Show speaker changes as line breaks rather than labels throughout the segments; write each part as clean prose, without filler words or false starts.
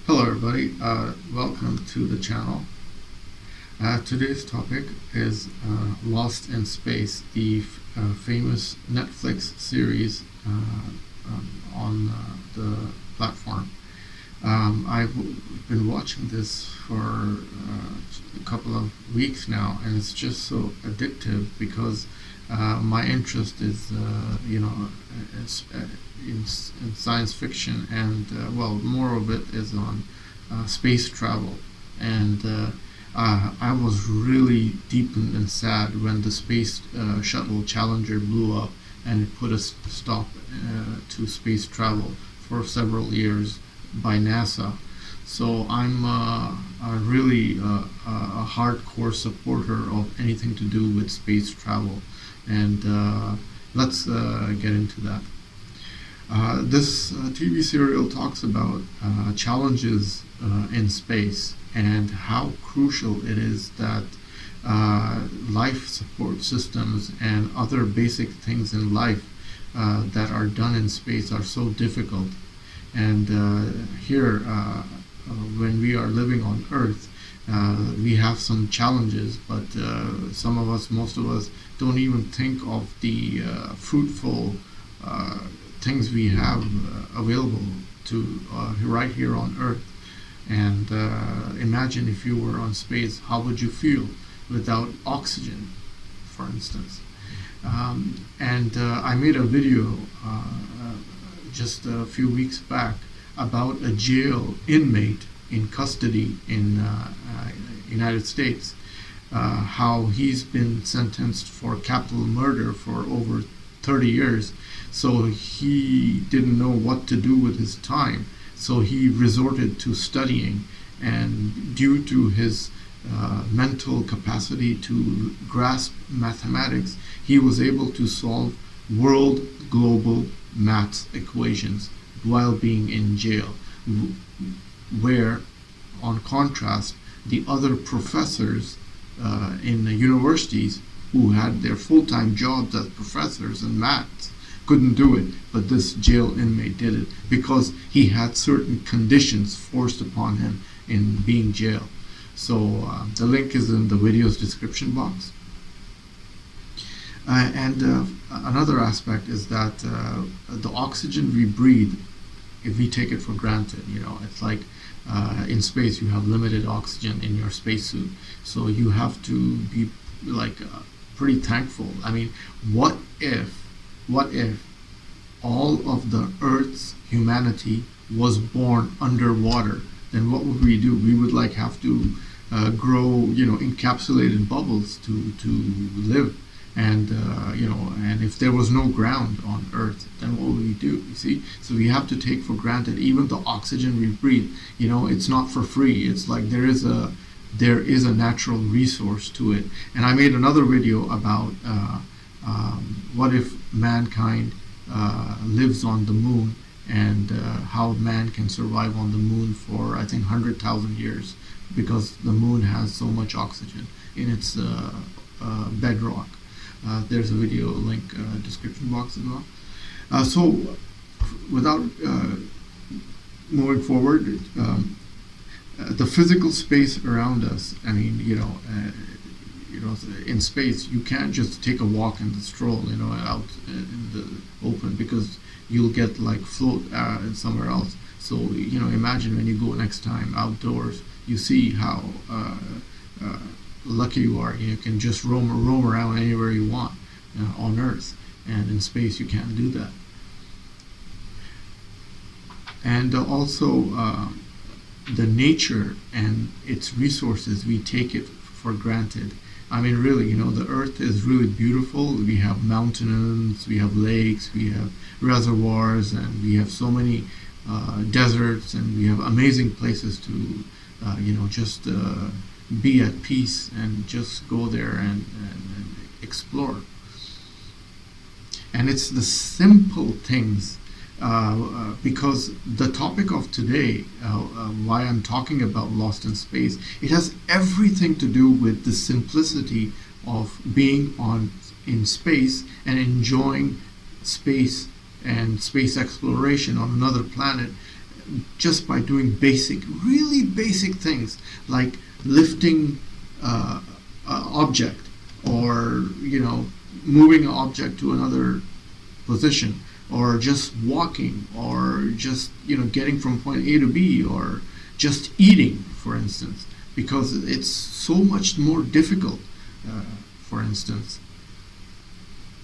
Hello everybody, welcome to the channel. Today's topic is Lost in Space, the famous Netflix series on the platform. I've been watching this for a couple of weeks now, and it's just so addictive because my interest is, it's, in science fiction, and more of it is on space travel. And I was really deepened and sad when the space shuttle Challenger blew up, and it put a stop to space travel for several years by NASA. So I'm really a hardcore supporter of anything to do with space travel, and let's get into that. This TV serial talks about challenges in space and how crucial it is that life support systems and other basic things in life that are done in space are so difficult. And here, when we are living on Earth, we have some challenges, but some of us, most of us, don't even think of the fruitful things we have available to right here on Earth. And imagine if you were on space, how would you feel without oxygen, for instance? And I made a video just a few weeks back about a jail inmate in custody in United States, how he's been sentenced for capital murder for over 30 years. So he didn't know what to do with his time. So he resorted to studying, and due to his mental capacity to grasp mathematics, he was able to solve world global maths equations while being in jail, where, on contrast, the other professors in the universities who had their full-time jobs as professors in maths couldn't do it, but this jail inmate did it because he had certain conditions forced upon him in being jailed. So the link is in the video's description box. And another aspect is that the oxygen we breathe, if we take it for granted, it's like in space you have limited oxygen in your spacesuit, so you have to be like pretty thankful. I mean, what if all of the Earth's humanity was born underwater? Then what would we do? We would have to grow, encapsulated bubbles to live. And and if there was no ground on Earth, then what would we do? You see, so we have to take for granted even the oxygen we breathe. It's not for free. It's like there is a natural resource to it. And I made another video about what if mankind lives on the moon, and how man can survive on the moon for, I think, 100,000 years, because the moon has so much oxygen in its bedrock. There's a video link description box as well. So without moving forward, the physical space around us, I mean, in space you can't just take a walk and stroll out in the open, because you'll get float somewhere else. So imagine when you go next time outdoors, you see how lucky you are. You can just roam around anywhere you want on Earth, and in space you can't do that. And also the nature and its resources, we take it for granted. I mean, really, the Earth is really beautiful. We have mountains, we have lakes, we have reservoirs, and we have so many deserts, and we have amazing places to just be at peace and just go there and explore. And it's the simple things, because the topic of today, why I'm talking about Lost in Space, it has everything to do with the simplicity of being in space and enjoying space and space exploration on another planet just by doing really basic things like lifting an object, or moving an object to another position, or just walking, or just getting from point A to B, or just eating, for instance, because it's so much more difficult, for instance.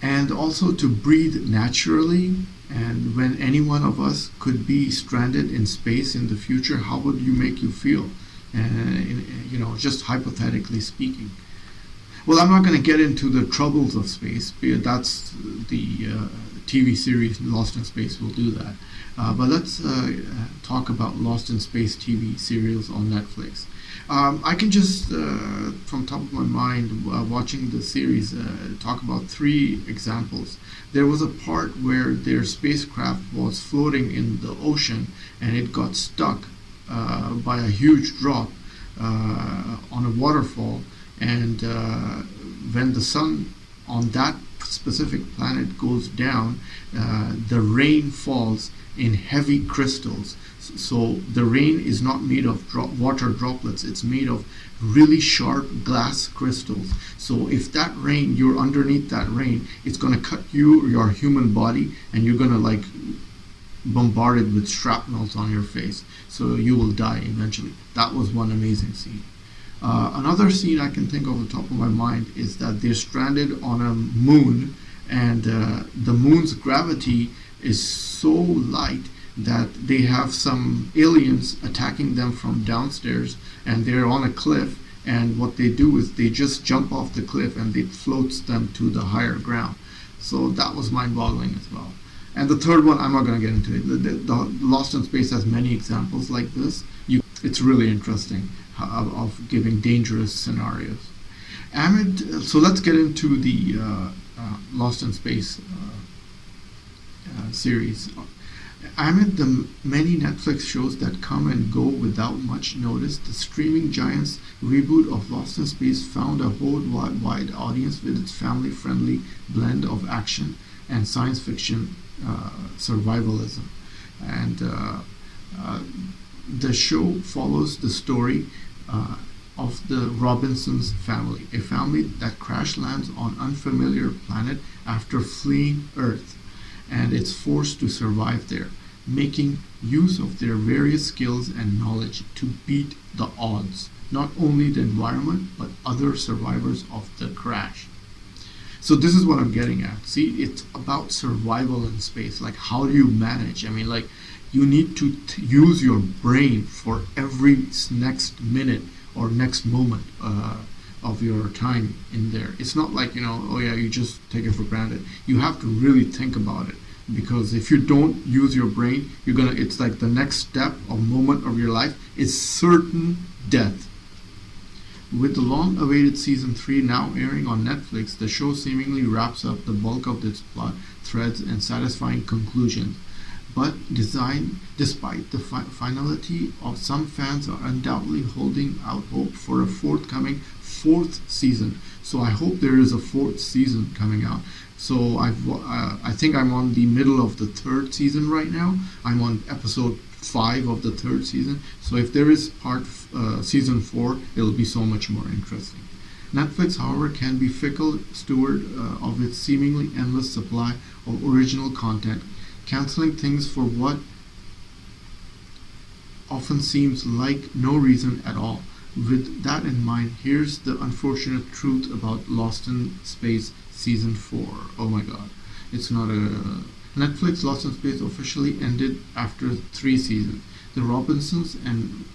And also to breathe naturally. And when any one of us could be stranded in space in the future, how would you make you feel? Just hypothetically speaking. Well, I'm not going to get into the troubles of space. That's the TV series Lost in Space will do that. But let's talk about Lost in Space TV serials on Netflix. I can just, from top of my mind, watching the series, talk about 3 examples. There was a part where their spacecraft was floating in the ocean, and it got stuck by a huge drop on a waterfall. And when the sun on that specific planet goes down, the rain falls in heavy crystals. So the rain is not made of water droplets, it's made of really sharp glass crystals. So if that rain, you're underneath that rain, it's going to cut your human body, and you're going to bombard it with shrapnels on your face. So you will die eventually. That was one amazing scene. Another scene I can think of on the top of my mind is that they're stranded on a moon, and the moon's gravity is so light that they have some aliens attacking them from downstairs, and they're on a cliff, and what they do is they just jump off the cliff and it floats them to the higher ground. So that was mind-boggling as well. And the third one, I'm not going to get into it. The Lost in Space has many examples like this. It's really interesting of giving dangerous scenarios. So let's get into the Lost in Space series. Amid the many Netflix shows that come and go without much notice, the streaming giant's reboot of Lost in Space found a worldwide audience with its family-friendly blend of action and science fiction survivalism. And the show follows the story of the Robinsons family, a family that crash lands on unfamiliar planet after fleeing Earth, and it's forced to survive there, making use of their various skills and knowledge to beat the odds, not only the environment but other survivors of the crash. So this is what I'm getting at. See, it's about survival in space. Like, how do you manage? I mean, like, you need to use your brain for every next minute or next moment of your time in there. It's not like, oh yeah, you just take it for granted. You have to really think about it, because if you don't use your brain, it's like the next step or moment of your life is certain death. With the long-awaited season 3 now airing on Netflix, the show seemingly wraps up the bulk of its plot threads and satisfying conclusions. But despite the finality of some fans are undoubtedly holding out hope for a forthcoming 4th season. So I hope there is a 4th season coming out. So I think I'm on the middle of the 3rd season right now. I'm on episode 5 of the 3rd season. So if there is season 4, it'll be so much more interesting. Netflix, however, can be fickle steward of its seemingly endless supply of original content, canceling things for what often seems like no reason at all. With that in mind, here's the unfortunate truth about Lost in Space Season 4. Oh my god. It's not a... Netflix Lost in Space officially ended after 3 seasons. The Robinsons and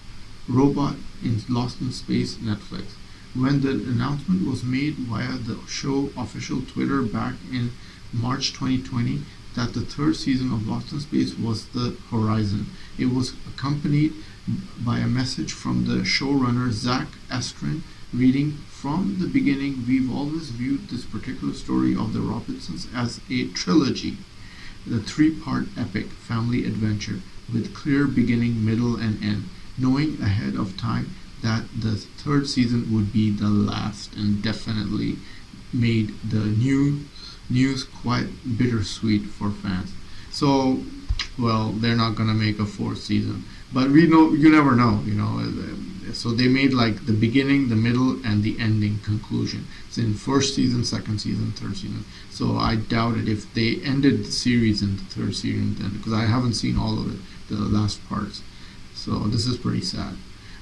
Robot in Lost in Space Netflix. When the announcement was made via the show official Twitter back in March 2020 that the 3rd season of Lost in Space was the horizon, it was accompanied by a message from the showrunner Zach Estrin reading, "From the beginning, we've always viewed this particular story of the Robinsons as a trilogy, the 3-part epic family adventure with clear beginning, middle, and end, knowing ahead of time that the 3rd season would be the last, and definitely made the news quite bittersweet for fans." So well, they're not gonna make a fourth season. But we know, you never know, you know. So they made like the beginning, the middle, and the ending conclusion. It's in first season, second season, third season. So I doubt it if they ended the series in the third season, then, because I haven't seen all of it, the last parts. So this is pretty sad.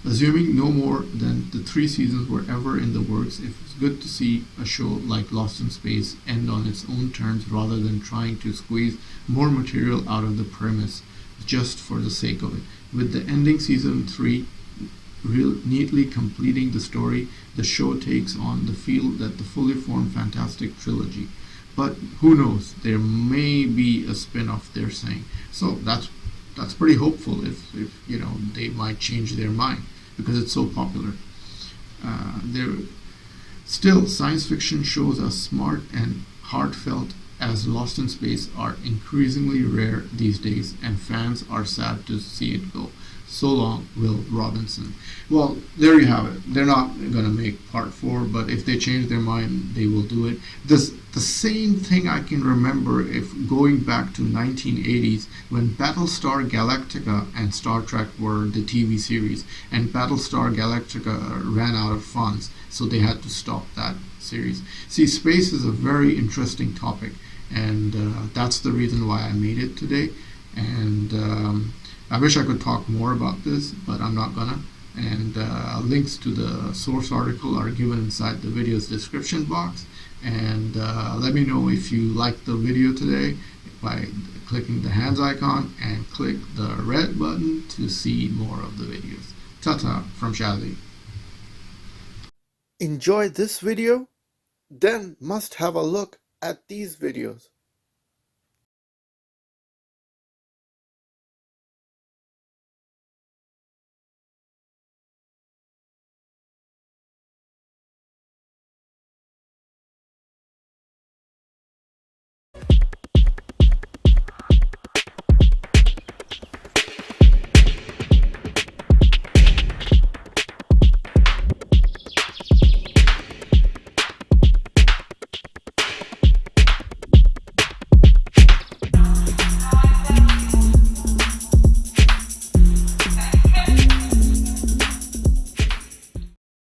Assuming no more than the 3 seasons were ever in the works, it's good to see a show like Lost in Space end on its own terms rather than trying to squeeze more material out of the premise just for the sake of it. With the ending season 3 neatly completing the story, the show takes on the feel that the fully formed Fantastic Trilogy. But who knows? There may be a spin-off, they're saying. So that's pretty hopeful if you know they might change their mind because it's so popular. There still, science fiction shows as smart and heartfelt as Lost in Space are increasingly rare these days, and fans are sad to see it go. So long, Will Robinson. Well, there you have it. They're not going to make part 4, but if they change their mind, they will do it. The same thing I can remember if going back to 1980s when Battlestar Galactica and Star Trek were the TV series, and Battlestar Galactica ran out of funds, so they had to stop that series. See, space is a very interesting topic, and that's the reason why I made it today. And I wish I could talk more about this, but I'm not gonna. And links to the source article are given inside the video's description box. And let me know if you liked the video today by clicking the hands icon and click the red button to see more of the videos. Ta-ta from Shazzy. Enjoy this video? Then must have a look at these videos.